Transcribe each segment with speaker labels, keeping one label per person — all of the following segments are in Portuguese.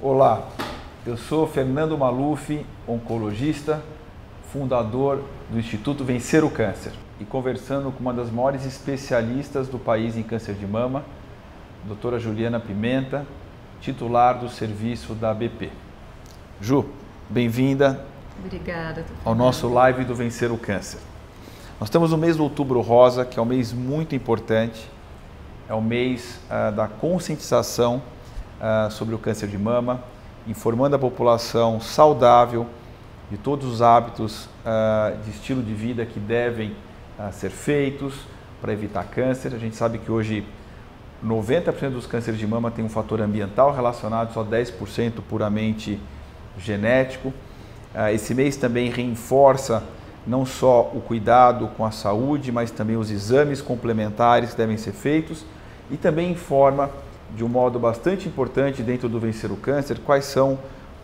Speaker 1: Olá, eu sou Fernando Maluf, oncologista, fundador do Instituto Vencer o Câncer e conversando com uma das maiores especialistas do país em câncer de mama, doutora Juliana Pimenta, titular do serviço da ABP. Ju, bem-vinda.
Speaker 2: Obrigada.
Speaker 1: Ao nosso live do Vencer o Câncer. Nós estamos no mês do Outubro Rosa, que é um mês muito importante, é o mês da conscientização sobre o câncer de mama, informando a população saudável de todos os hábitos de estilo de vida que devem ser feitos para evitar câncer. A gente sabe que hoje 90% dos cânceres de mama tem um fator ambiental relacionado, só 10% puramente genético. Esse mês também reforça não só o cuidado com a saúde, mas também os exames complementares que devem ser feitos e também informa de um modo bastante importante dentro do Vencer o Câncer quais são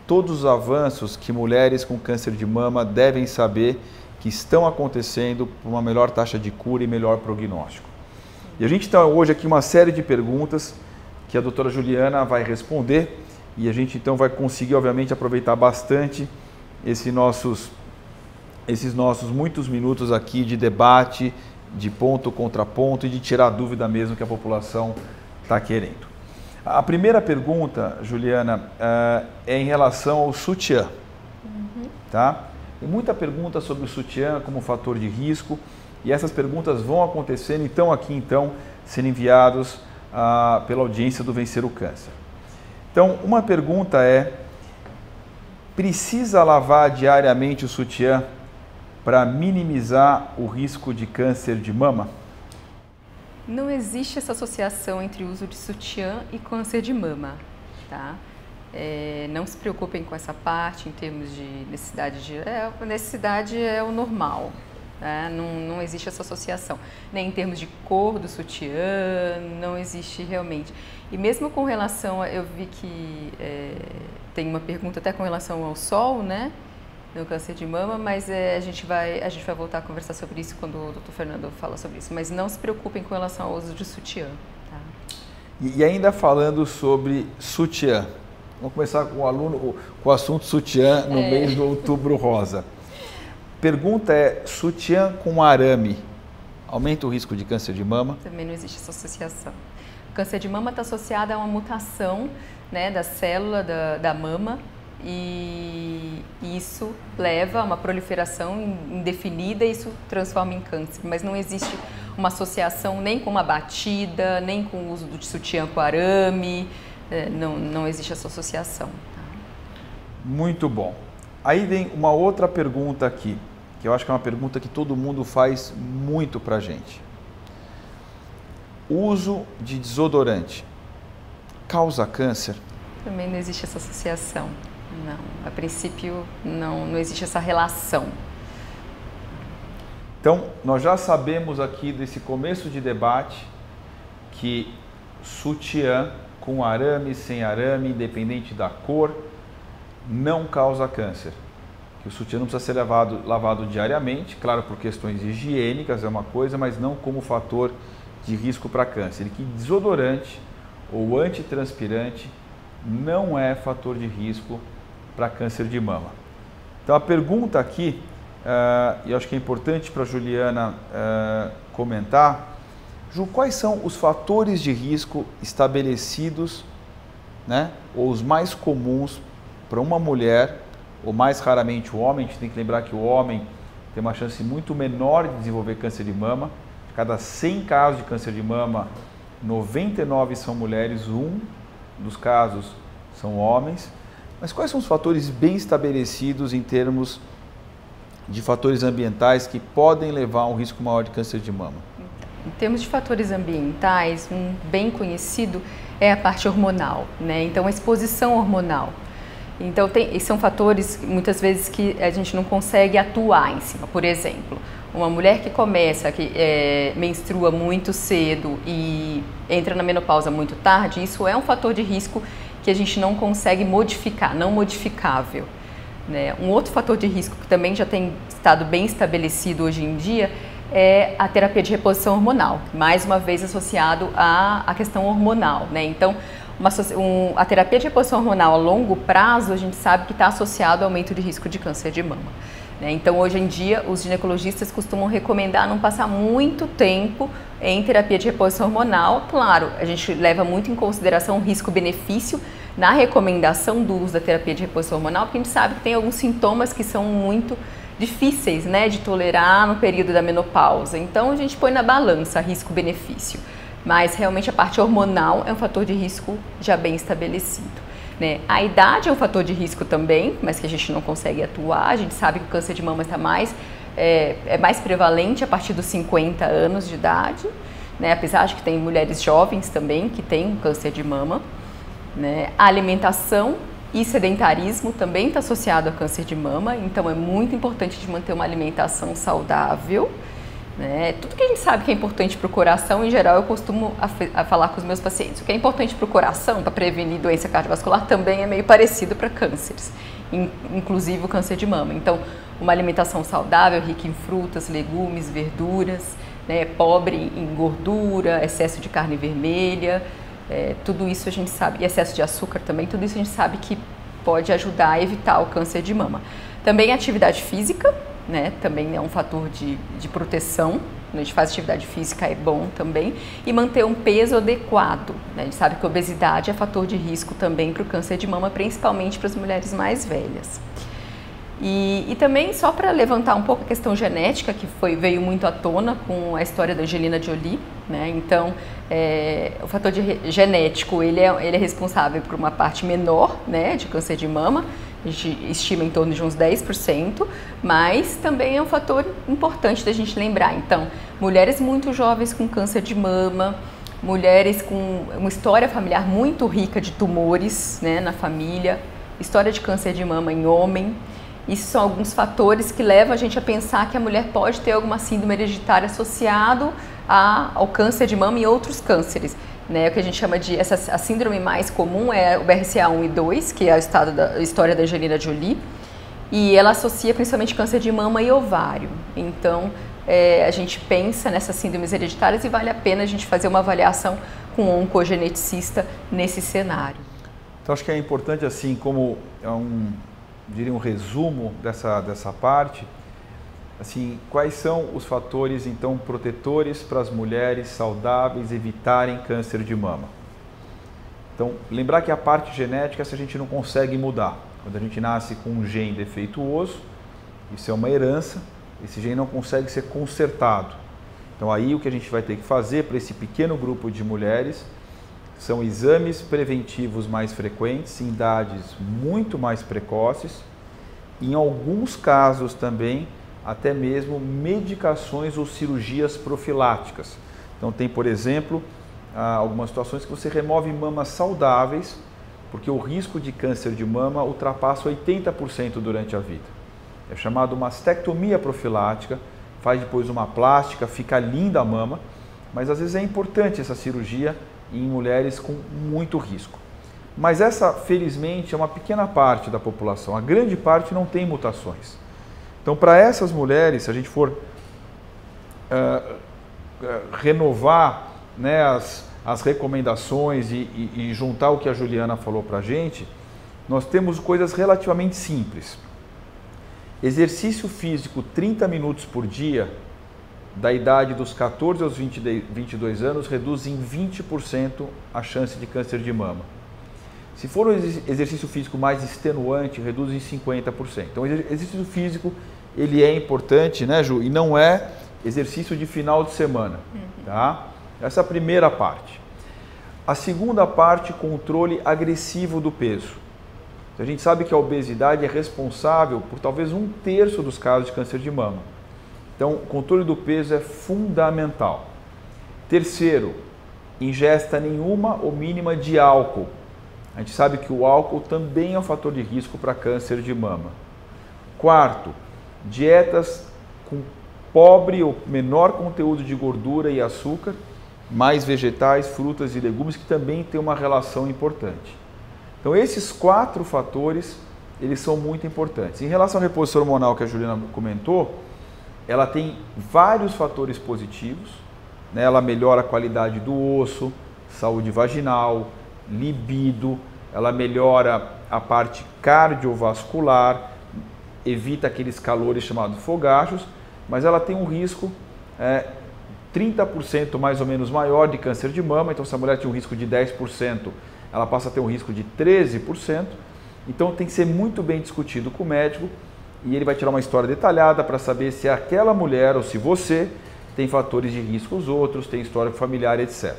Speaker 1: todos os avanços que mulheres com câncer de mama devem saber que estão acontecendo por uma melhor taxa de cura e melhor prognóstico. E a gente tem hoje aqui uma série de perguntas que a doutora Juliana vai responder e a gente então vai conseguir obviamente aproveitar bastante esses nossos muitos minutos aqui de debate, de ponto contra ponto e de tirar a dúvida mesmo que a população está querendo. A primeira pergunta, Juliana, é em relação ao sutiã. Tá? Tem muita pergunta sobre o sutiã como fator de risco e essas perguntas vão acontecendo e estão aqui sendo enviados pela audiência do Vencer o Câncer. Então, uma pergunta é: precisa lavar diariamente o sutiã para minimizar o risco de câncer de mama?
Speaker 2: Não existe essa associação entre o uso de sutiã e câncer de mama, tá? Não se preocupem com essa parte em termos de necessidade necessidade é o normal, né? Não existe essa associação, nem em termos de cor do sutiã, não existe realmente. E mesmo com relação, eu vi que tem uma pergunta até com relação ao sol, né? No câncer de mama, mas a gente vai voltar a conversar sobre isso quando o Dr. Fernando fala sobre isso. Mas não se preocupem com relação ao uso de sutiã. Tá?
Speaker 1: E ainda falando sobre sutiã, vamos começar com o assunto sutiã no mês do Outubro Rosa. Pergunta é: sutiã com arame aumenta o risco de câncer de mama?
Speaker 2: Também não existe essa associação. O câncer de mama está associado a uma mutação, né, da célula da mama, e isso leva a uma proliferação indefinida e isso transforma em câncer. Mas não existe uma associação nem com uma batida, nem com o uso do sutiã com arame, não existe essa associação. Tá?
Speaker 1: Muito bom. Aí vem uma outra pergunta aqui, que eu acho que é uma pergunta que todo mundo faz muito pra gente. Uso de desodorante causa câncer?
Speaker 2: Também não existe essa associação. Não, a princípio não existe essa relação.
Speaker 1: Então, nós já sabemos aqui desse começo de debate que sutiã com arame, sem arame, independente da cor, não causa câncer. Que o sutiã não precisa ser lavado diariamente, claro, por questões higiênicas é uma coisa, mas não como fator de risco para câncer. E que desodorante ou antitranspirante não é fator de risco para câncer de mama. Então a pergunta aqui, e eu acho que é importante para a Juliana comentar, Ju, quais são os fatores de risco estabelecidos, né, ou os mais comuns para uma mulher, ou mais raramente o homem? A gente tem que lembrar que o homem tem uma chance muito menor de desenvolver câncer de mama. De cada 100 casos de câncer de mama, 99 são mulheres, 1 dos casos são homens. Mas quais são os fatores bem estabelecidos em termos de fatores ambientais que podem levar a um risco maior de câncer de mama?
Speaker 2: Em termos de fatores ambientais, um bem conhecido é a parte hormonal, né? Então, a exposição hormonal. Então, são fatores, muitas vezes, que a gente não consegue atuar em cima. Por exemplo, uma mulher que menstrua muito cedo e entra na menopausa muito tarde, isso é um fator de risco que a gente não consegue modificar, não modificável. Né? Um outro fator de risco que também já tem estado bem estabelecido hoje em dia é a terapia de reposição hormonal, mais uma vez associado à questão hormonal. Né? Então, a terapia de reposição hormonal a longo prazo, a gente sabe que está associado ao aumento de risco de câncer de mama. Então, hoje em dia, os ginecologistas costumam recomendar não passar muito tempo em terapia de reposição hormonal. Claro, a gente leva muito em consideração o risco-benefício na recomendação do uso da terapia de reposição hormonal, porque a gente sabe que tem alguns sintomas que são muito difíceis, né, de tolerar no período da menopausa. Então, a gente põe na balança risco-benefício. Mas, realmente, a parte hormonal é um fator de risco já bem estabelecido. A idade é um fator de risco também, mas que a gente não consegue atuar. A gente sabe que o câncer de mama está é mais prevalente a partir dos 50 anos de idade, apesar de que tem mulheres jovens também que têm câncer de mama. A alimentação e sedentarismo também está associado a câncer de mama, então é muito importante de manter uma alimentação saudável. Tudo que a gente sabe que é importante para o coração, em geral, eu costumo falar com os meus pacientes. O que é importante para o coração, para prevenir doença cardiovascular, também é meio parecido para cânceres, inclusive o câncer de mama. Então, uma alimentação saudável, rica em frutas, legumes, verduras, pobre em gordura, excesso de carne vermelha, tudo isso a gente sabe, e excesso de açúcar também, tudo isso a gente sabe que pode ajudar a evitar o câncer de mama. Também a atividade física, também é um fator de proteção. Quando a gente faz atividade física é bom também, e manter um peso adequado. A gente sabe que a obesidade é fator de risco também para o câncer de mama, principalmente para as mulheres mais velhas. E também, só para levantar um pouco a questão genética, que veio muito à tona com a história da Angelina Jolie, Então, o fator genético, ele é responsável por uma parte menor, de câncer de mama. A gente estima em torno de uns 10%, mas também é um fator importante da gente lembrar. Então, mulheres muito jovens com câncer de mama, mulheres com uma história familiar muito rica de tumores, na família, história de câncer de mama em homem. Isso são alguns fatores que levam a gente a pensar que a mulher pode ter alguma síndrome hereditária associado ao câncer de mama e outros cânceres. O que a gente chama de a síndrome mais comum é o BRCA1 e 2, que é a história da Angelina Jolie, e ela associa principalmente câncer de mama e ovário. Então, a gente pensa nessas síndromes hereditárias e vale a pena a gente fazer uma avaliação com um oncogeneticista nesse cenário.
Speaker 1: Então, acho que é importante, assim, como diria um resumo dessa parte, assim, quais são os fatores, então, protetores para as mulheres saudáveis evitarem câncer de mama? Então, lembrar que a parte genética, se a gente não consegue mudar. Quando a gente nasce com um gene defeituoso, isso é uma herança, esse gene não consegue ser consertado. Então, aí o que a gente vai ter que fazer para esse pequeno grupo de mulheres são exames preventivos mais frequentes, em idades muito mais precoces, e em alguns casos também, até mesmo medicações ou cirurgias profiláticas. Então tem, por exemplo, algumas situações que você remove mamas saudáveis, porque o risco de câncer de mama ultrapassa 80% durante a vida. É chamado mastectomia profilática, faz depois uma plástica, fica linda a mama, mas às vezes é importante essa cirurgia em mulheres com muito risco. Mas essa, felizmente, é uma pequena parte da população, a grande parte não tem mutações. Então, para essas mulheres, se a gente for renovar, as recomendações e juntar o que a Juliana falou para a gente, nós temos coisas relativamente simples. Exercício físico 30 minutos por dia, da idade dos 14 aos 22 anos, reduz em 20% a chance de câncer de mama. Se for um exercício físico mais extenuante, reduz em 50%. Então, o exercício físico, ele é importante, Ju? E não é exercício de final de semana, tá? Essa é a primeira parte. A segunda parte, controle agressivo do peso. A gente sabe que a obesidade é responsável por talvez 1/3 dos casos de câncer de mama. Então, o controle do peso é fundamental. Terceiro, ingesta nenhuma ou mínima de álcool. A gente sabe que o álcool também é um fator de risco para câncer de mama. Quarto, dietas com pobre ou menor conteúdo de gordura e açúcar, mais vegetais, frutas e legumes, que também tem uma relação importante. Então, esses 4 fatores, eles são muito importantes. Em relação à reposição hormonal que a Juliana comentou, ela tem vários fatores positivos, Ela melhora a qualidade do osso, saúde vaginal, libido, ela melhora a parte cardiovascular, evita aqueles calores chamados fogachos, mas ela tem um risco 30% mais ou menos maior de câncer de mama. Então, se a mulher tinha um risco de 10%, ela passa a ter um risco de 13%. Então, tem que ser muito bem discutido com o médico e ele vai tirar uma história detalhada para saber se aquela mulher ou se você tem fatores de risco, os outros, tem história familiar, etc.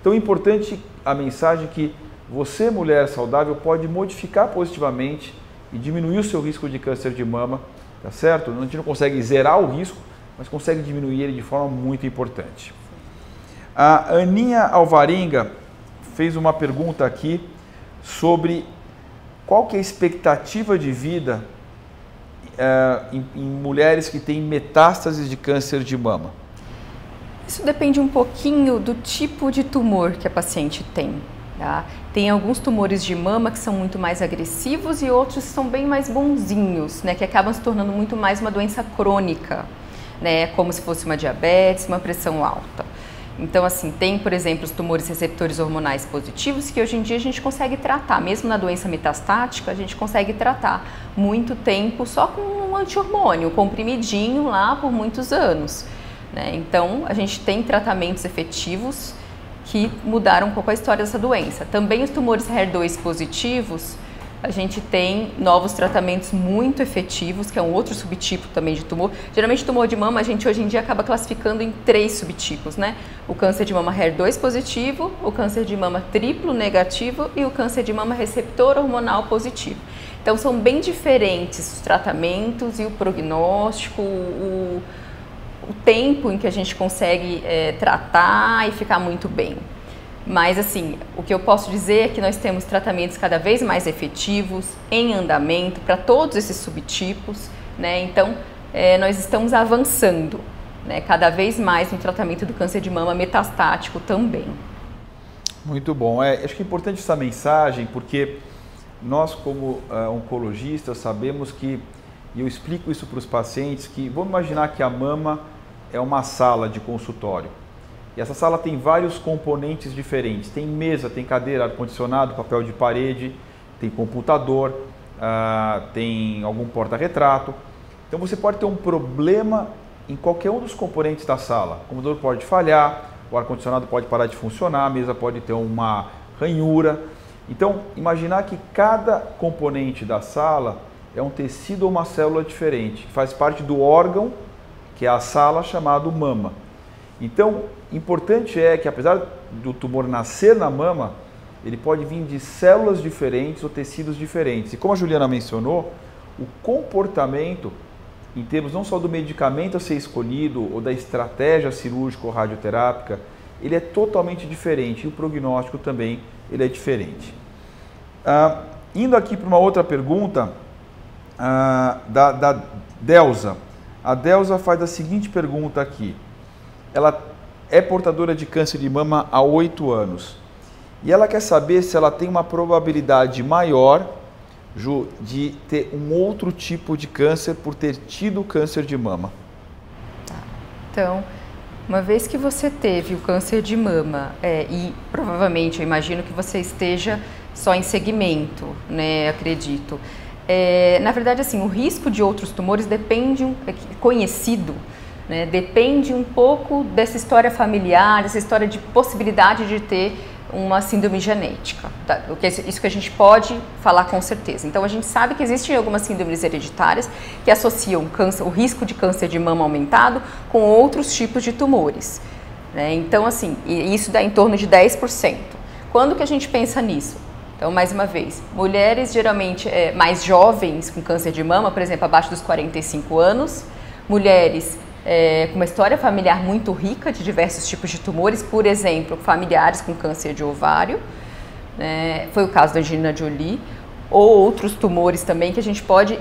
Speaker 1: Então, é importante a mensagem que você, mulher saudável, pode modificar positivamente e diminuir o seu risco de câncer de mama, tá certo? A gente não consegue zerar o risco, mas consegue diminuir ele de forma muito importante. A Aninha Alvarenga fez uma pergunta aqui sobre qual que é a expectativa de vida em mulheres que têm metástases de câncer de mama.
Speaker 2: Isso depende um pouquinho do tipo de tumor que a paciente tem. Tá? Tem alguns tumores de mama que são muito mais agressivos e outros que são bem mais bonzinhos, né? Que acabam se tornando muito mais uma doença crônica, né? Como se fosse uma diabetes, uma pressão alta. Então, assim, tem, por exemplo, os tumores receptores hormonais positivos que hoje em dia a gente consegue tratar, mesmo na doença metastática, a gente consegue tratar muito tempo só com um anti-hormônio, um comprimidinho lá por muitos anos, né? Então, a gente tem tratamentos efetivos que mudaram um pouco a história dessa doença. Também os tumores HER2 positivos, a gente tem novos tratamentos muito efetivos, que é um outro subtipo também de tumor. Geralmente tumor de mama a gente hoje em dia acaba classificando em 3 subtipos, né? O câncer de mama HER2 positivo, o câncer de mama triplo negativo e o câncer de mama receptor hormonal positivo. Então são bem diferentes os tratamentos e o prognóstico, o tempo em que a gente consegue tratar e ficar muito bem. Mas assim, o que eu posso dizer é que nós temos tratamentos cada vez mais efetivos, em andamento, para todos esses subtipos, né? Então, nós estamos avançando, né? Cada vez mais no tratamento do câncer de mama metastático também.
Speaker 1: Muito bom. Acho que é importante essa mensagem, porque nós, como oncologistas, sabemos que, e eu explico isso para os pacientes, que vamos imaginar que a mama é uma sala de consultório. E essa sala tem vários componentes diferentes. Tem mesa, tem cadeira, ar-condicionado, papel de parede, tem computador, tem algum porta-retrato. Então você pode ter um problema em qualquer um dos componentes da sala. O computador pode falhar, o ar-condicionado pode parar de funcionar, a mesa pode ter uma ranhura. Então, imaginar que cada componente da sala é um tecido ou uma célula diferente, que faz parte do órgão, que é a sala, chamado mama. Então, importante é que, apesar do tumor nascer na mama, ele pode vir de células diferentes ou tecidos diferentes. E como a Juliana mencionou, o comportamento, em termos não só do medicamento a ser escolhido ou da estratégia cirúrgica ou radioterápica, ele é totalmente diferente e o prognóstico também ele é diferente. Indo aqui para uma outra pergunta da Delza. A Delza faz a seguinte pergunta aqui. Ela é portadora de câncer de mama há 8 anos e ela quer saber se ela tem uma probabilidade maior, Ju, de ter um outro tipo de câncer por ter tido câncer de mama.
Speaker 2: Então, uma vez que você teve o câncer de mama e provavelmente eu imagino que você esteja só em segmento, né, acredito. Na verdade, assim, o risco de outros tumores depende, conhecido, né, depende um pouco dessa história familiar, dessa história de possibilidade de ter uma síndrome genética. Tá? Isso que a gente pode falar com certeza. Então, a gente sabe que existem algumas síndromes hereditárias que associam o risco de câncer de mama aumentado com outros tipos de tumores, né? Então, assim, isso dá em torno de 10%. Quando que a gente pensa nisso? Então, mais uma vez, mulheres geralmente mais jovens com câncer de mama, por exemplo, abaixo dos 45 anos, mulheres com uma história familiar muito rica de diversos tipos de tumores, por exemplo, familiares com câncer de ovário, foi o caso da Angelina Jolie, ou outros tumores também que a gente pode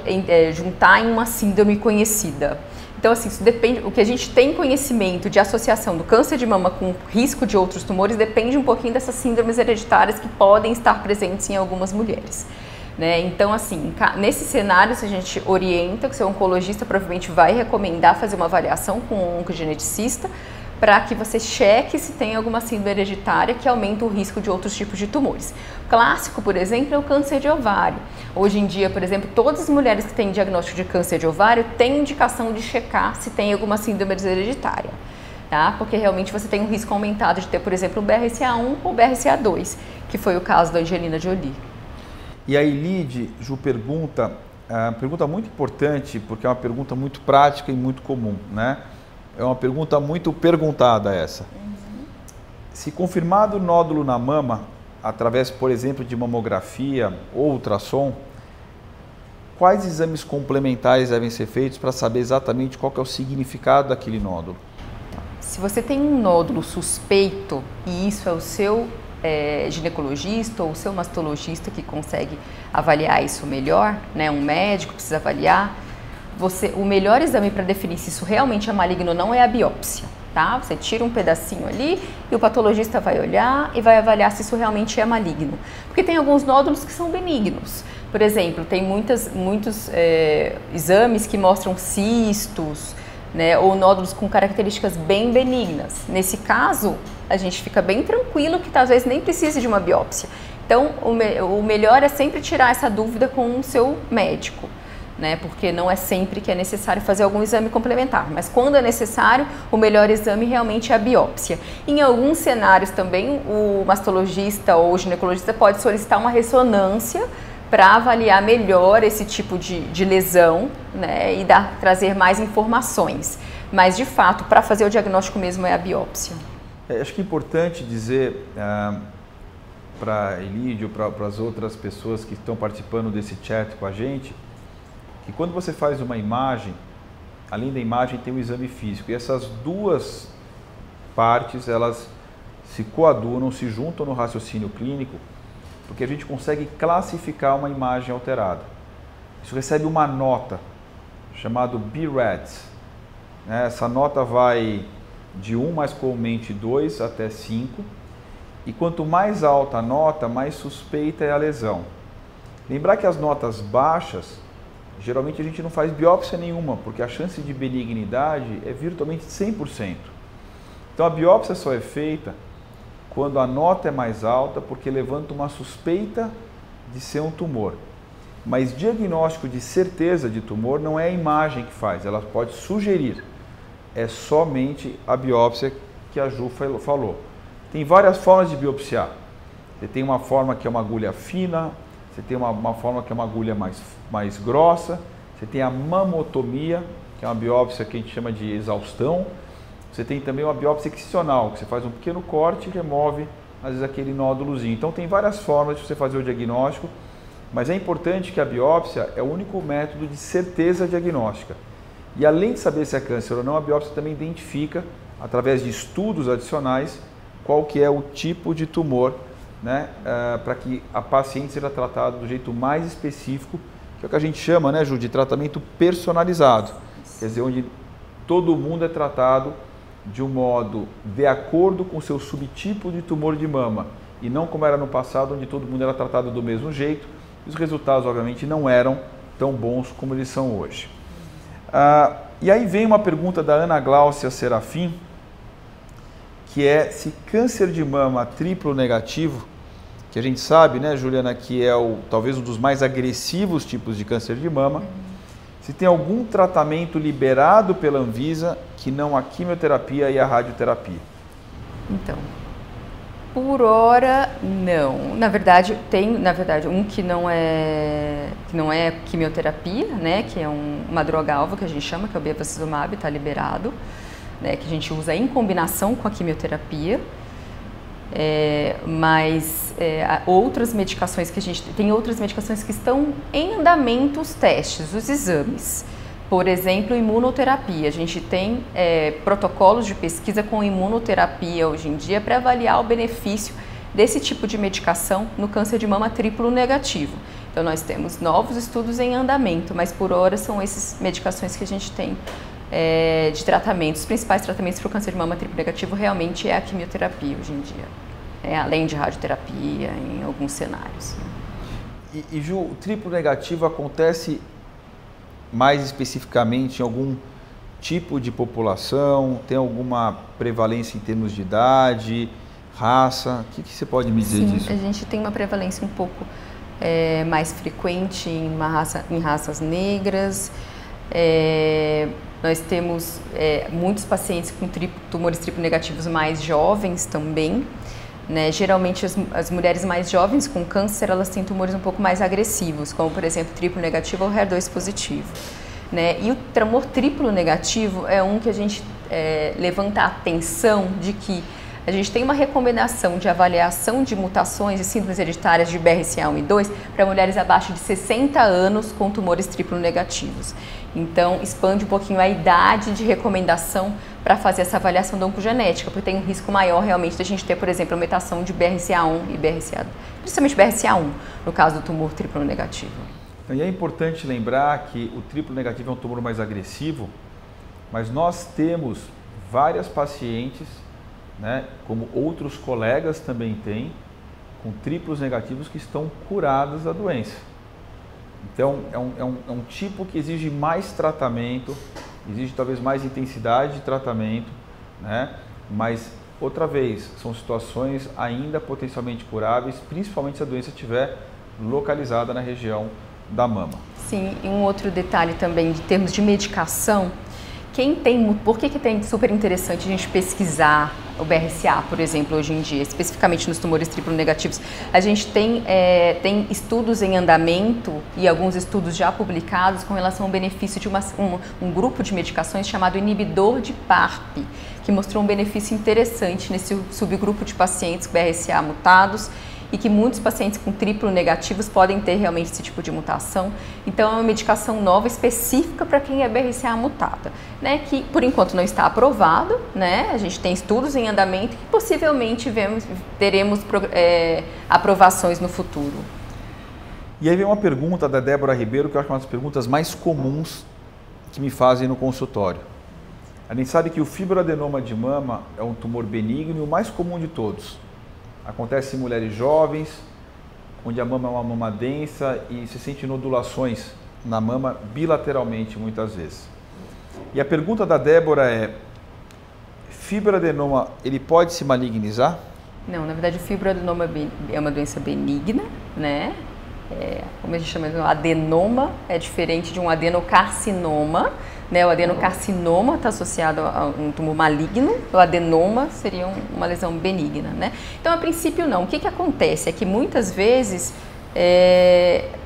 Speaker 2: juntar em uma síndrome conhecida. Então, assim, isso depende, o que a gente tem conhecimento de associação do câncer de mama com risco de outros tumores depende um pouquinho dessas síndromes hereditárias que podem estar presentes em algumas mulheres. Né? Então, assim, nesse cenário, se a gente orienta, que o seu oncologista provavelmente vai recomendar fazer uma avaliação com um oncogeneticista para que você cheque se tem alguma síndrome hereditária que aumenta o risco de outros tipos de tumores. O clássico, por exemplo, é o câncer de ovário. Hoje em dia, por exemplo, todas as mulheres que têm diagnóstico de câncer de ovário têm indicação de checar se tem alguma síndrome hereditária, tá? Porque realmente você tem um risco aumentado de ter, por exemplo, o BRCA1 ou BRCA2, que foi o caso da Angelina Jolie.
Speaker 1: E a Elide, Ju, pergunta muito importante, porque é uma pergunta muito prática e muito comum, né? É uma pergunta muito perguntada essa. Se confirmado nódulo na mama, através, por exemplo, de mamografia ou ultrassom, quais exames complementares devem ser feitos para saber exatamente qual que é o significado daquele nódulo?
Speaker 2: Se você tem um nódulo suspeito e isso é o seu ginecologista ou o seu mastologista que consegue avaliar isso melhor, né? Um médico precisa avaliar. O melhor exame para definir se isso realmente é maligno ou não é a biópsia, tá? Você tira um pedacinho ali e o patologista vai olhar e vai avaliar se isso realmente é maligno. Porque tem alguns nódulos que são benignos. Por exemplo, tem muitos exames que mostram cistos, né, ou nódulos com características bem benignas. Nesse caso, a gente fica bem tranquilo que talvez nem precise de uma biópsia. Então, o melhor é sempre tirar essa dúvida com o seu médico, né, porque não é sempre que é necessário fazer algum exame complementar, mas quando é necessário, o melhor exame realmente é a biópsia. Em alguns cenários também, o mastologista ou o ginecologista pode solicitar uma ressonância para avaliar melhor esse tipo de lesão, né, e trazer mais informações. Mas, de fato, para fazer o diagnóstico mesmo é a biópsia.
Speaker 1: Acho que é importante dizer para a Elide ou para as outras pessoas que estão participando desse chat com a gente, que quando você faz uma imagem, além da imagem tem o exame físico. E essas duas partes, elas se coadunam, se juntam no raciocínio clínico, porque a gente consegue classificar uma imagem alterada. Isso recebe uma nota, chamada BRADS. Essa nota vai de 1, mais comumente 2, até 5. E quanto mais alta a nota, mais suspeita é a lesão. Lembrar que as notas baixas, geralmente a gente não faz biópsia nenhuma, porque a chance de benignidade é virtualmente 100%. Então a biópsia só é feita quando a nota é mais alta, porque levanta uma suspeita de ser um tumor. Mas diagnóstico de certeza de tumor não é a imagem que faz, ela pode sugerir. É somente a biópsia que a Ju falou. Tem várias formas de biopsiar. Você tem uma forma que é uma agulha fina, você tem uma forma que é uma agulha mais grossa, você tem a mamotomia, que é uma biópsia que a gente chama de exaustão. Você tem também uma biópsia excisional, que você faz um pequeno corte e remove, às vezes, aquele nódulozinho. Então, tem várias formas de você fazer o diagnóstico, mas é importante que a biópsia é o único método de certeza diagnóstica. E além de saber se é câncer ou não, a biópsia também identifica, através de estudos adicionais, qual que é o tipo de tumor, né, para que a paciente seja tratada do jeito mais específico, que é o que a gente chama, né, Ju, de tratamento personalizado. Quer dizer, onde todo mundo é tratado de um modo de acordo com o seu subtipo de tumor de mama, e não como era no passado, onde todo mundo era tratado do mesmo jeito, e os resultados, obviamente, não eram tão bons como eles são hoje. E aí vem uma pergunta da Ana Gláucia Serafim, que é se câncer de mama triplo negativo, que a gente sabe, né, Juliana, que é talvez um dos mais agressivos tipos de câncer de mama, se tem algum tratamento liberado pela Anvisa que não a quimioterapia e a radioterapia. Então,
Speaker 2: por hora, não. Na verdade, tem um que não é quimioterapia, né, que é uma droga-alvo que a gente chama, que é o bevacizumab, está liberado, né, que a gente usa em combinação com a quimioterapia. Mas outras medicações que a gente tem outras medicações que estão em andamento os testes, os exames. Por exemplo, imunoterapia. A gente tem protocolos de pesquisa com imunoterapia hoje em dia para avaliar o benefício desse tipo de medicação no câncer de mama triplo negativo. Então nós temos novos estudos em andamento, mas por hora são essas medicações que a gente tem de tratamento. Os principais tratamentos para o câncer de mama triplo negativo realmente é a quimioterapia hoje em dia, além de radioterapia em alguns cenários.
Speaker 1: E Ju, o triplo negativo acontece mais especificamente em algum tipo de população? Tem alguma prevalência em termos de idade, raça? O que você pode me dizer disso?
Speaker 2: Sim, a gente tem uma prevalência um pouco mais frequente em raças negras. Nós temos muitos pacientes com tumores triplo negativos mais jovens também. Né? Geralmente as mulheres mais jovens com câncer, elas têm tumores um pouco mais agressivos, como por exemplo triplo negativo ou HER2 positivo. Né? E o tumor triplo negativo é um que a gente levanta a atenção de que a gente tem uma recomendação de avaliação de mutações e síndromes hereditárias de BRCA1 e 2 para mulheres abaixo de 60 anos com tumores triplo negativos. Então, expande um pouquinho a idade de recomendação para fazer essa avaliação da oncogenética, porque tem um risco maior realmente da gente ter, por exemplo, a mutação de BRCA1 e BRCA2, principalmente BRCA1, no caso do tumor triplo negativo.
Speaker 1: E é importante lembrar que o triplo negativo é um tumor mais agressivo, mas nós temos várias pacientes, né, como outros colegas também têm, com triplos negativos que estão curadas da doença. Então, é um tipo que exige mais tratamento, exige talvez mais intensidade de tratamento, né? Mas, outra vez, são situações ainda potencialmente curáveis, principalmente se a doença estiver localizada na região da mama.
Speaker 2: Sim, e um outro detalhe também, em termos de medicação, por que tem super interessante a gente pesquisar o BRCA, por exemplo, hoje em dia, especificamente nos tumores triplo negativos? A gente tem estudos em andamento e alguns estudos já publicados com relação ao benefício de um grupo de medicações chamado inibidor de PARP, que mostrou um benefício interessante nesse subgrupo de pacientes BRCA mutados, e que muitos pacientes com triplo negativos podem ter realmente esse tipo de mutação. Então, é uma medicação nova específica para quem é BRCA mutada, né? Que por enquanto não está aprovado, né? A gente tem estudos em andamento e possivelmente teremos aprovações no futuro.
Speaker 1: E aí vem uma pergunta da Débora Ribeiro, que eu acho uma das perguntas mais comuns que me fazem no consultório. A gente sabe que o fibroadenoma de mama é um tumor benigno e o mais comum de todos. Acontece em mulheres jovens, onde a mama é uma mama densa e se sente nodulações na mama bilateralmente muitas vezes. E a pergunta da Débora é: fibroadenoma, ele pode se malignizar?
Speaker 2: Não, na verdade o fibroadenoma é uma doença benigna, né? Como a gente chama de adenoma, é diferente de um adenocarcinoma. Né, o adenocarcinoma está associado a um tumor maligno, o adenoma seria uma lesão benigna. Né? Então, a princípio, não. O que acontece é que muitas vezes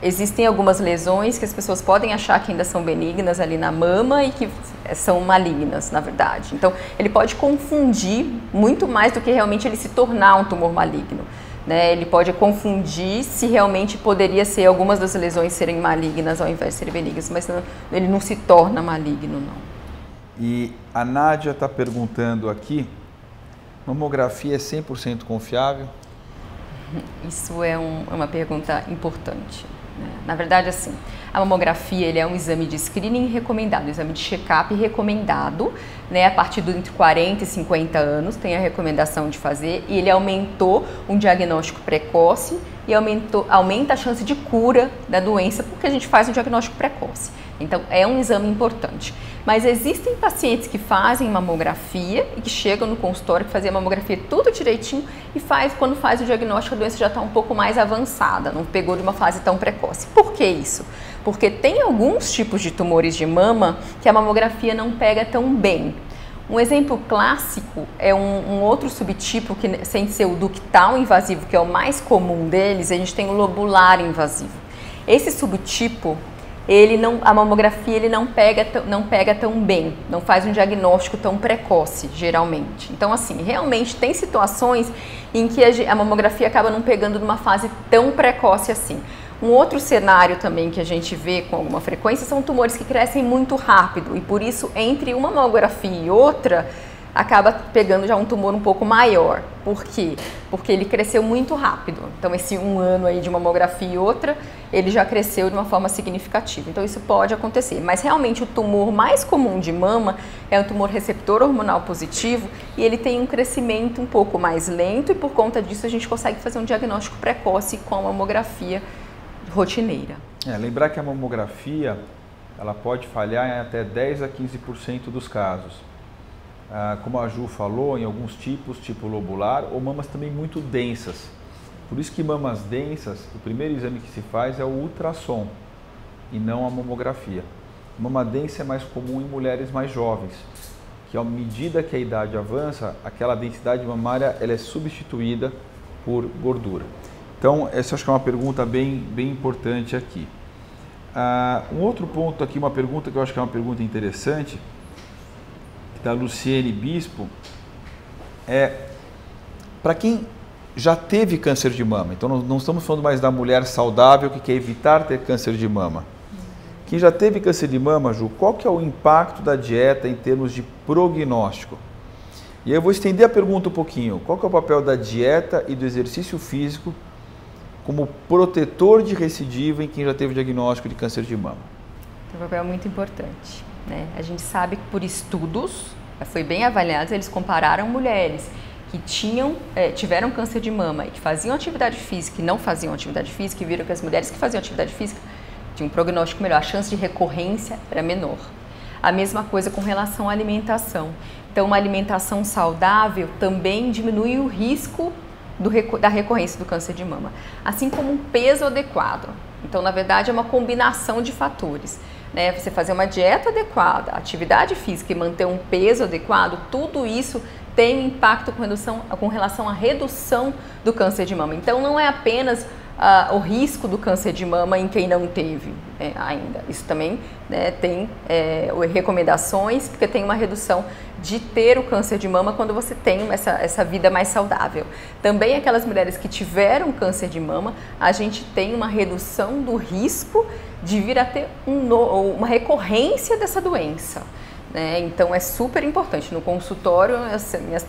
Speaker 2: existem algumas lesões que as pessoas podem achar que ainda são benignas ali na mama e que são malignas, na verdade. Então, ele pode confundir muito mais do que realmente ele se tornar um tumor maligno. Né, ele pode confundir se realmente poderia ser algumas das lesões serem malignas ao invés de serem benignas, mas não, ele não se torna maligno, não.
Speaker 1: E a Nádia está perguntando aqui, mamografia é 100% confiável?
Speaker 2: Isso é uma pergunta importante. Né? Na verdade, assim, a mamografia ele é um exame de screening recomendado, um exame de check-up recomendado, né? A partir de entre 40 e 50 anos tem a recomendação de fazer, e ele aumentou um diagnóstico precoce e aumenta a chance de cura da doença porque a gente faz um diagnóstico precoce. Então, é um exame importante. Mas existem pacientes que fazem mamografia e que chegam no consultório que fazem a mamografia tudo direitinho e quando faz o diagnóstico a doença já está um pouco mais avançada, não pegou de uma fase tão precoce. Por que isso? Porque tem alguns tipos de tumores de mama que a mamografia não pega tão bem. Um exemplo clássico é um outro subtipo, que sem ser o ductal invasivo, que é o mais comum deles, a gente tem o lobular invasivo. Esse subtipo, a mamografia ele não pega tão bem, não faz um diagnóstico tão precoce, geralmente. Então, assim, realmente tem situações em que a mamografia acaba não pegando numa fase tão precoce assim. Um outro cenário também que a gente vê com alguma frequência são tumores que crescem muito rápido e por isso entre uma mamografia e outra acaba pegando já um tumor um pouco maior. Por quê? Porque ele cresceu muito rápido. Então esse um ano aí de uma mamografia e outra, ele já cresceu de uma forma significativa. Então isso pode acontecer. Mas realmente o tumor mais comum de mama é o tumor receptor hormonal positivo e ele tem um crescimento um pouco mais lento e por conta disso a gente consegue fazer um diagnóstico precoce com a mamografia rotineira.
Speaker 1: Lembrar que a mamografia ela pode falhar em até 10 a 15% dos casos. Como a Ju falou, em alguns tipos, tipo lobular, ou mamas também muito densas. Por isso que mamas densas, o primeiro exame que se faz é o ultrassom e não a mamografia. Mama densa é mais comum em mulheres mais jovens, que à medida que a idade avança, aquela densidade mamária ela é substituída por gordura. Então, essa acho que é uma pergunta bem importante aqui. Um outro ponto aqui, uma pergunta que eu acho que é uma pergunta interessante, da Luciene Bispo, é para quem já teve câncer de mama. Então, não estamos falando mais da mulher saudável que quer evitar ter câncer de mama. Quem já teve câncer de mama, Ju, qual que é o impacto da dieta em termos de prognóstico? E aí eu vou estender a pergunta um pouquinho. Qual que é o papel da dieta e do exercício físico como protetor de recidiva em quem já teve diagnóstico de câncer de mama?
Speaker 2: Tem um papel muito importante, né? A gente sabe que por estudos, foi bem avaliado, eles compararam mulheres que tiveram câncer de mama e que faziam atividade física e não faziam atividade física, e viram que as mulheres que faziam atividade física tinham um prognóstico melhor, a chance de recorrência era menor. A mesma coisa com relação à alimentação. Então, uma alimentação saudável também diminui o risco da recorrência do câncer de mama, assim como um peso adequado. Então, na verdade, é uma combinação de fatores, né? Você fazer uma dieta adequada, atividade física e manter um peso adequado, tudo isso tem impacto com relação à redução do câncer de mama. Então, não é apenas o risco do câncer de mama em quem não teve ainda. Isso também, né, tem recomendações, porque tem uma redução de ter o câncer de mama quando você tem essa vida mais saudável. Também aquelas mulheres que tiveram câncer de mama, a gente tem uma redução do risco de vir a ter uma recorrência dessa doença. Então é super importante. No consultório,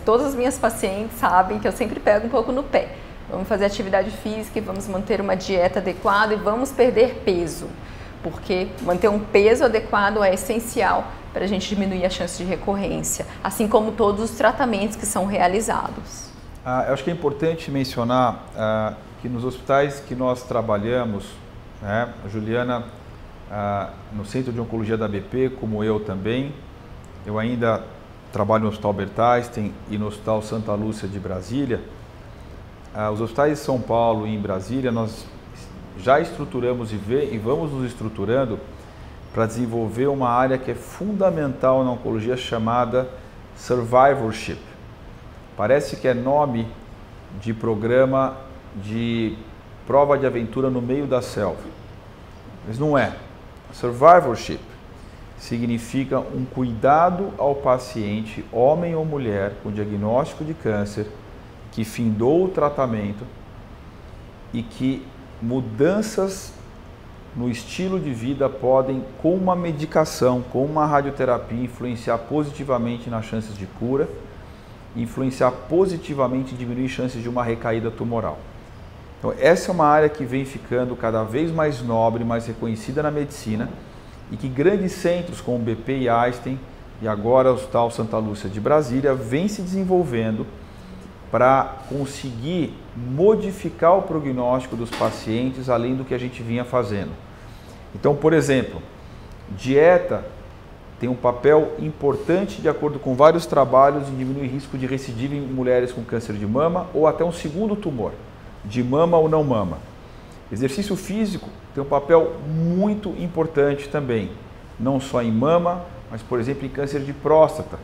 Speaker 2: todas as minhas pacientes sabem que eu sempre pego um pouco no pé. Vamos fazer atividade física e vamos manter uma dieta adequada e vamos perder peso, porque manter um peso adequado é essencial para a gente diminuir a chance de recorrência, assim como todos os tratamentos que são realizados.
Speaker 1: Eu acho que é importante mencionar que nos hospitais que nós trabalhamos, né, a Juliana no Centro de Oncologia da BP, como eu também, eu ainda trabalho no Hospital Albert Einstein e no Hospital Santa Lúcia de Brasília. Os hospitais de São Paulo e em Brasília, nós já estruturamos e vamos nos estruturando para desenvolver uma área que é fundamental na oncologia chamada survivorship. Parece que é nome de programa de prova de aventura no meio da selva, mas não é. Survivorship significa um cuidado ao paciente, homem ou mulher, com diagnóstico de câncer, que findou o tratamento e que mudanças no estilo de vida podem, com uma medicação, com uma radioterapia, influenciar positivamente nas chances de cura, influenciar positivamente e diminuir chances de uma recaída tumoral. Então, essa é uma área que vem ficando cada vez mais nobre, mais reconhecida na medicina, e que grandes centros como o BP e Einstein, e agora o Hospital Santa Lúcia de Brasília, vem se desenvolvendo para conseguir modificar o prognóstico dos pacientes além do que a gente vinha fazendo. Então, por exemplo, dieta tem um papel importante de acordo com vários trabalhos em diminuir risco de recidiva em mulheres com câncer de mama ou até um segundo tumor, de mama ou não mama. Exercício físico tem um papel muito importante também, não só em mama, mas, por exemplo, em câncer de próstata,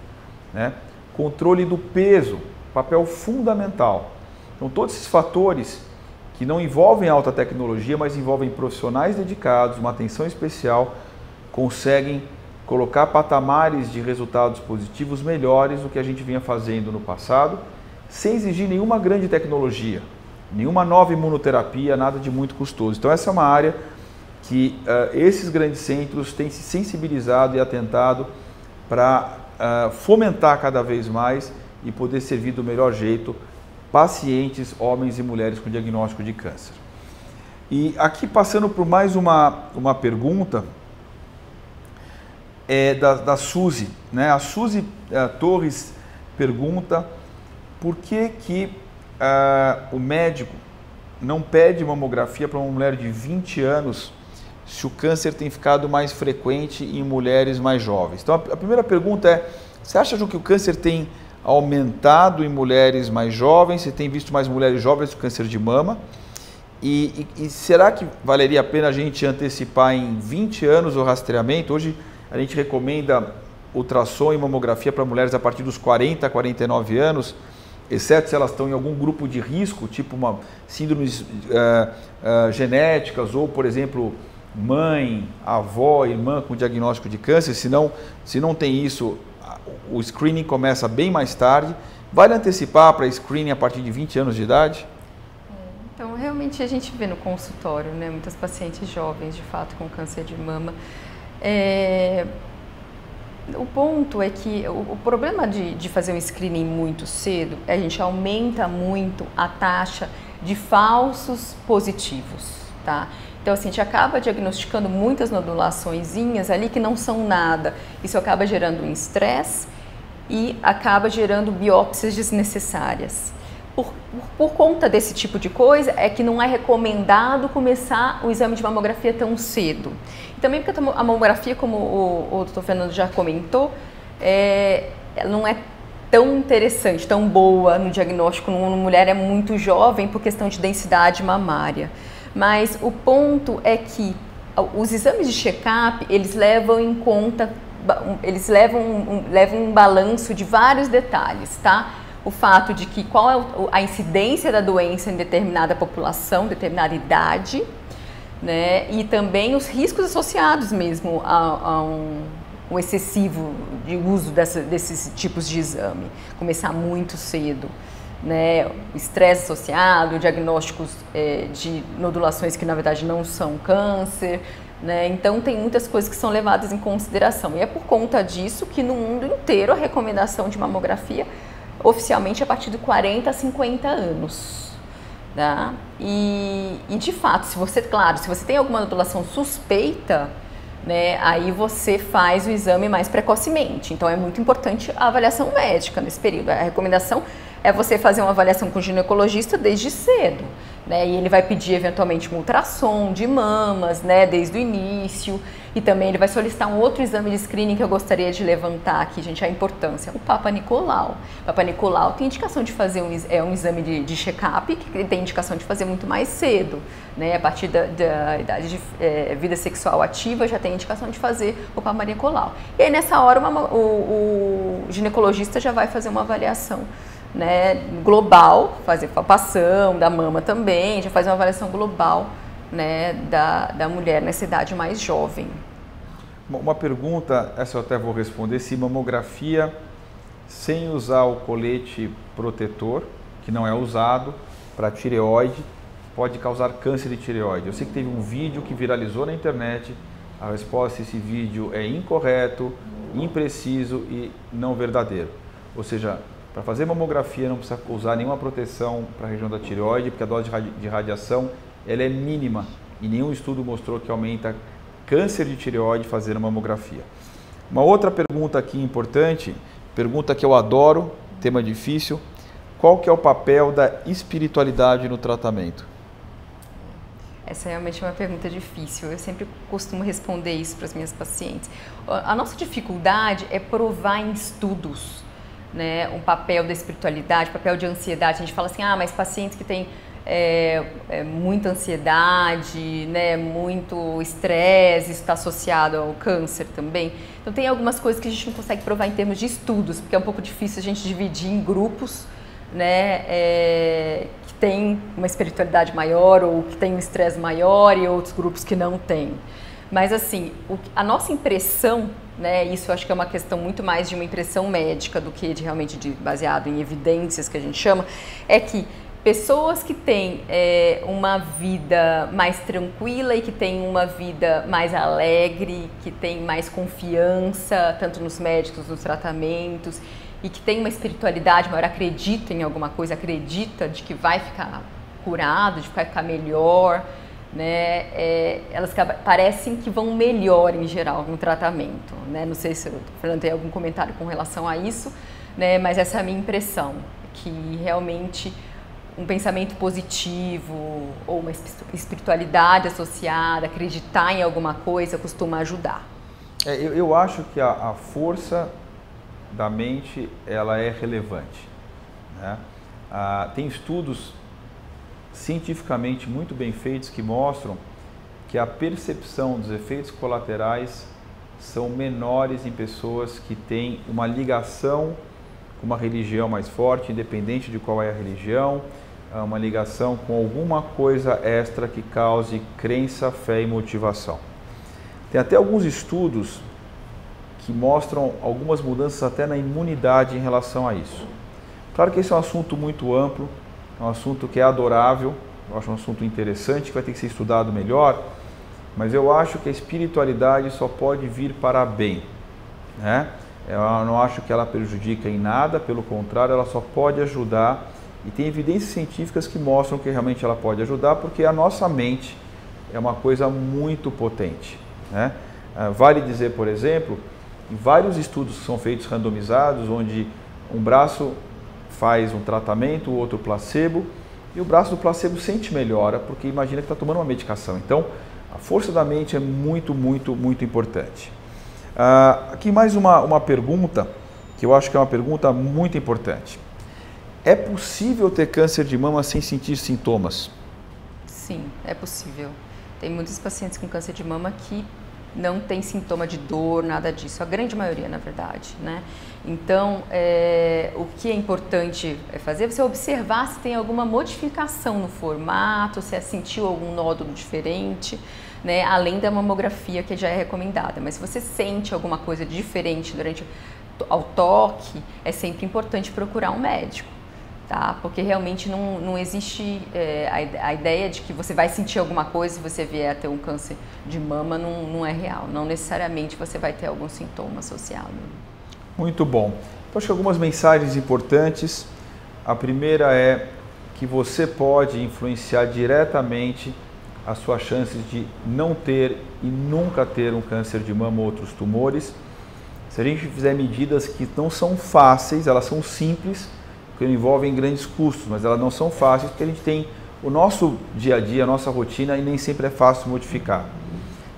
Speaker 1: né? Controle do peso, papel fundamental. Então, todos esses fatores que não envolvem alta tecnologia, mas envolvem profissionais dedicados, uma atenção especial, conseguem colocar patamares de resultados positivos melhores do que a gente vinha fazendo no passado, sem exigir nenhuma grande tecnologia, nenhuma nova imunoterapia, nada de muito custoso. Então, essa é uma área que esses grandes centros têm se sensibilizado e atentado para fomentar cada vez mais e poder servir do melhor jeito pacientes, homens e mulheres com diagnóstico de câncer. E aqui, passando por mais uma pergunta, da Suzy, né? A Suzy Torres pergunta por que o médico não pede mamografia para uma mulher de 20 anos se o câncer tem ficado mais frequente em mulheres mais jovens. Então, a primeira pergunta é, você acha, Ju, que o câncer tem aumentado em mulheres mais jovens? Você tem visto mais mulheres jovens com câncer de mama? E será que valeria a pena a gente antecipar em 20 anos o rastreamento? Hoje a gente recomenda ultrassom e mamografia para mulheres a partir dos 40 a 49 anos, exceto se elas estão em algum grupo de risco, tipo uma síndromes genéticas ou, por exemplo, mãe, avó, irmã com diagnóstico de câncer. Se não tem isso, o screening começa bem mais tarde. Vale antecipar para screening a partir de 20 anos de idade?
Speaker 2: Então, realmente a gente vê no consultório, né, muitas pacientes jovens, de fato, com câncer de mama. O ponto é que o problema de fazer um screening muito cedo é a gente aumenta muito a taxa de falsos positivos, tá? Então, assim, a gente acaba diagnosticando muitas nodulaçõezinhas ali que não são nada. Isso acaba gerando um estresse e acaba gerando biópsias desnecessárias. Por conta desse tipo de coisa, é que não é recomendado começar o exame de mamografia tão cedo. E também porque a mamografia, como o Dr. Fernando já comentou, ela não é tão interessante, tão boa no diagnóstico numa mulher é muito jovem por questão de densidade mamária. Mas o ponto é que os exames de check-up, eles levam em conta, eles levam um balanço de vários detalhes, tá? O fato de que qual é a incidência da doença em determinada população, determinada idade, né? E também os riscos associados mesmo a um excessivo de uso desses tipos de exame. Começar muito cedo, né? Estresse associado, diagnósticos de nodulações que na verdade não são câncer, né? Então tem muitas coisas que são levadas em consideração. E é por conta disso que no mundo inteiro a recomendação de mamografia oficialmente a partir de 40 a 50 anos. Tá? E de fato, se você tem alguma nodulação suspeita, né, aí você faz o exame mais precocemente. Então é muito importante a avaliação médica nesse período. A recomendação é você fazer uma avaliação com o ginecologista desde cedo, né? E ele vai pedir eventualmente um ultrassom de mamas, né, desde o início. E também ele vai solicitar um outro exame de screening que eu gostaria de levantar aqui, gente, a importância. O Papa Nicolau. O Papa Nicolau tem indicação de fazer um exame de check-up, que tem indicação de fazer muito mais cedo, né? A partir da idade de vida sexual ativa já tem indicação de fazer o Papa Nicolau. E aí nessa hora o ginecologista já vai fazer uma avaliação, né, global, fazer palpação da mama também, já faz uma avaliação global, né, da mulher nessa idade mais jovem.
Speaker 1: Uma pergunta, essa eu até vou responder, se mamografia sem usar o colete protetor, que não é usado, para tireoide, pode causar câncer de tireoide. Eu sei que teve um vídeo que viralizou na internet, a resposta a esse vídeo é incorreto, impreciso e não verdadeiro. Ou seja, para fazer mamografia não precisa usar nenhuma proteção para a região da tireoide, porque a dose de radiação ela é mínima e nenhum estudo mostrou que aumenta câncer de tireoide fazendo mamografia. Uma outra pergunta aqui importante, pergunta que eu adoro, tema difícil, qual que é o papel da espiritualidade no tratamento?
Speaker 2: Essa realmente é uma pergunta difícil, eu sempre costumo responder isso para as minhas pacientes. A nossa dificuldade é provar em estudos, né, um papel da espiritualidade, papel de ansiedade. A gente fala assim, mas pacientes que têm muita ansiedade, né, muito estresse, isso está associado ao câncer também. Então tem algumas coisas que a gente não consegue provar em termos de estudos, porque é um pouco difícil a gente dividir em grupos, né, que tem uma espiritualidade maior ou que tem um estresse maior e outros grupos que não têm. Mas assim, a nossa impressão, né, isso eu acho que é uma questão muito mais de uma impressão médica do que realmente baseado em evidências, que a gente chama, é que pessoas que têm uma vida mais tranquila e que têm uma vida mais alegre, que têm mais confiança, tanto nos médicos, nos tratamentos, e que têm uma espiritualidade maior, acredita em alguma coisa, acredita de que vai ficar curado, de que vai ficar melhor, né? Elas parecem que vão melhor em geral no tratamento, né? Não sei se o Fernando tem algum comentário com relação a isso, né? Mas essa é a minha impressão, que realmente um pensamento positivo ou uma espiritualidade associada, acreditar em alguma coisa costuma ajudar.
Speaker 1: Eu acho que a força da mente ela é relevante, né? Tem estudos cientificamente muito bem feitos que mostram que a percepção dos efeitos colaterais são menores em pessoas que têm uma ligação com uma religião mais forte, independente de qual é a religião, uma ligação com alguma coisa extra que cause crença, fé e motivação. Tem até alguns estudos que mostram algumas mudanças até na imunidade em relação a isso. Claro que esse é um assunto muito amplo, é um assunto que é adorável, eu acho um assunto interessante, que vai ter que ser estudado melhor, mas eu acho que a espiritualidade só pode vir para bem, né? Eu não acho que ela prejudica em nada, pelo contrário, ela só pode ajudar, e tem evidências científicas que mostram que realmente ela pode ajudar, porque a nossa mente é uma coisa muito potente, né? Vale dizer, por exemplo, em vários estudos que são feitos randomizados, onde um braço faz um tratamento, o outro placebo, e o braço do placebo sente melhora, porque imagina que está tomando uma medicação. Então, a força da mente é muito, muito, muito importante. Aqui mais uma pergunta, que eu acho que é uma pergunta muito importante. É possível ter câncer de mama sem sentir sintomas?
Speaker 2: Sim, é possível. Tem muitos pacientes com câncer de mama que não tem sintoma de dor, nada disso. A grande maioria, na verdade, né? Então, o que é importante fazer é você observar se tem alguma modificação no formato, se sentiu algum nódulo diferente, né? Além da mamografia, que já é recomendada. Mas se você sente alguma coisa diferente ao toque, é sempre importante procurar um médico, tá? Porque realmente não existe a ideia de que você vai sentir alguma coisa se você vier a ter um câncer de mama, não é real. Não necessariamente você vai ter algum sintoma associado.
Speaker 1: Muito bom. Então, acho que algumas mensagens importantes. A primeira é que você pode influenciar diretamente as suas chances de não ter e nunca ter um câncer de mama ou outros tumores. Se a gente fizer medidas que não são fáceis, elas são simples, porque não envolvem grandes custos, mas elas não são fáceis porque a gente tem o nosso dia a dia, a nossa rotina, e nem sempre é fácil modificar.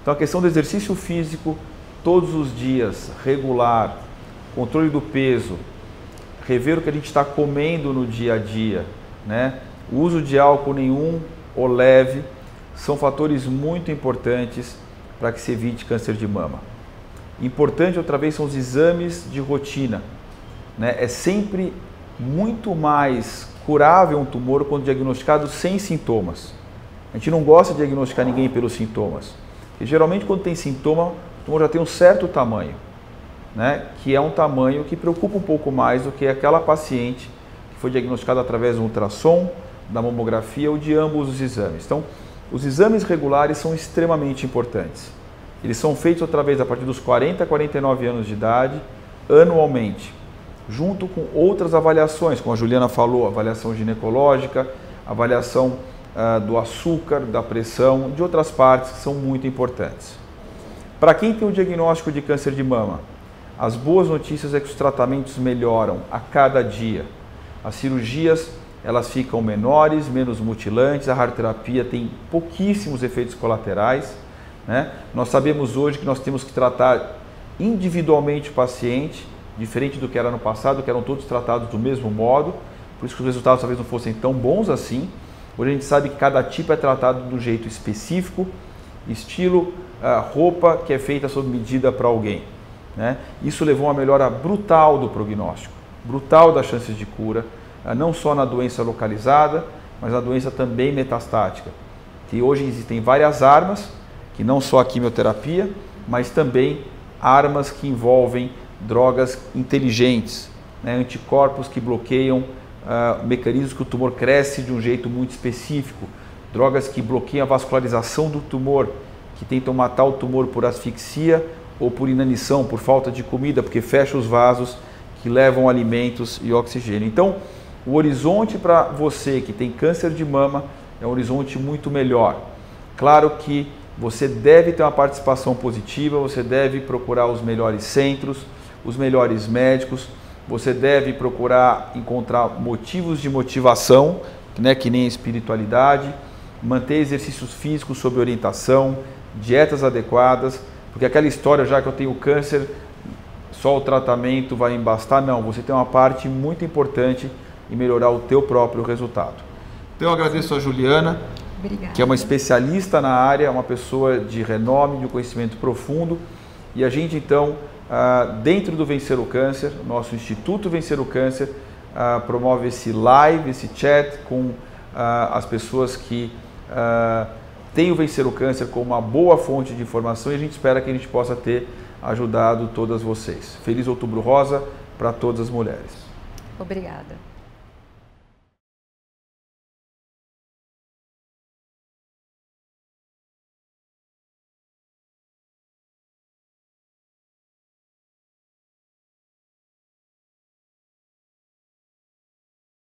Speaker 1: Então a questão do exercício físico todos os dias, regular, controle do peso, rever o que a gente está comendo no dia a dia, né? O uso de álcool nenhum ou leve são fatores muito importantes para que se evite câncer de mama. Importante outra vez são os exames de rotina, né? É sempre muito mais curável um tumor quando diagnosticado sem sintomas. A gente não gosta de diagnosticar ninguém pelos sintomas. E geralmente quando tem sintoma, o tumor já tem um certo tamanho, né? Que é um tamanho que preocupa um pouco mais do que aquela paciente que foi diagnosticada através do ultrassom, da mamografia ou de ambos os exames. Então, os exames regulares são extremamente importantes. Eles são feitos através a partir dos 40 a 49 anos de idade, anualmente, junto com outras avaliações, como a Juliana falou, avaliação ginecológica, avaliação do açúcar, da pressão, de outras partes que são muito importantes. Para quem tem o diagnóstico de câncer de mama, as boas notícias é que os tratamentos melhoram a cada dia. As cirurgias, elas ficam menores, menos mutilantes, a radioterapia tem pouquíssimos efeitos colaterais, né? Nós sabemos hoje que nós temos que tratar individualmente o paciente, diferente do que era no passado, que eram todos tratados do mesmo modo, por isso que os resultados talvez não fossem tão bons assim. Hoje a gente sabe que cada tipo é tratado de um jeito específico, estilo, roupa que é feita sob medida para alguém, né? Isso levou a uma melhora brutal do prognóstico, brutal das chances de cura, não só na doença localizada, mas na doença também metastática. Que hoje existem várias armas, que não só a quimioterapia, mas também armas que envolvem drogas inteligentes, né? Anticorpos que bloqueiam mecanismos que o tumor cresce de um jeito muito específico, drogas que bloqueiam a vascularização do tumor, que tentam matar o tumor por asfixia ou por inanição, por falta de comida, porque fecha os vasos que levam alimentos e oxigênio. Então, o horizonte para você que tem câncer de mama é um horizonte muito melhor. Claro que você deve ter uma participação positiva, você deve procurar os melhores centros, os melhores médicos, você deve procurar encontrar motivos de motivação né, que nem a espiritualidade, manter exercícios físicos sob orientação, dietas adequadas, porque aquela história, já que eu tenho câncer, só o tratamento vai me bastar, não, você tem uma parte muito importante em melhorar o teu próprio resultado. Então eu agradeço a Juliana,
Speaker 2: Obrigada.
Speaker 1: Que é uma especialista na área, uma pessoa de renome, de um conhecimento profundo, e a gente então, dentro do Vencer o Câncer, nosso Instituto Vencer o Câncer, promove esse live, esse chat com as pessoas que têm o Vencer o Câncer como uma boa fonte de informação, e a gente espera que a gente possa ter ajudado todas vocês. Feliz Outubro Rosa para todas as mulheres.
Speaker 2: Obrigada.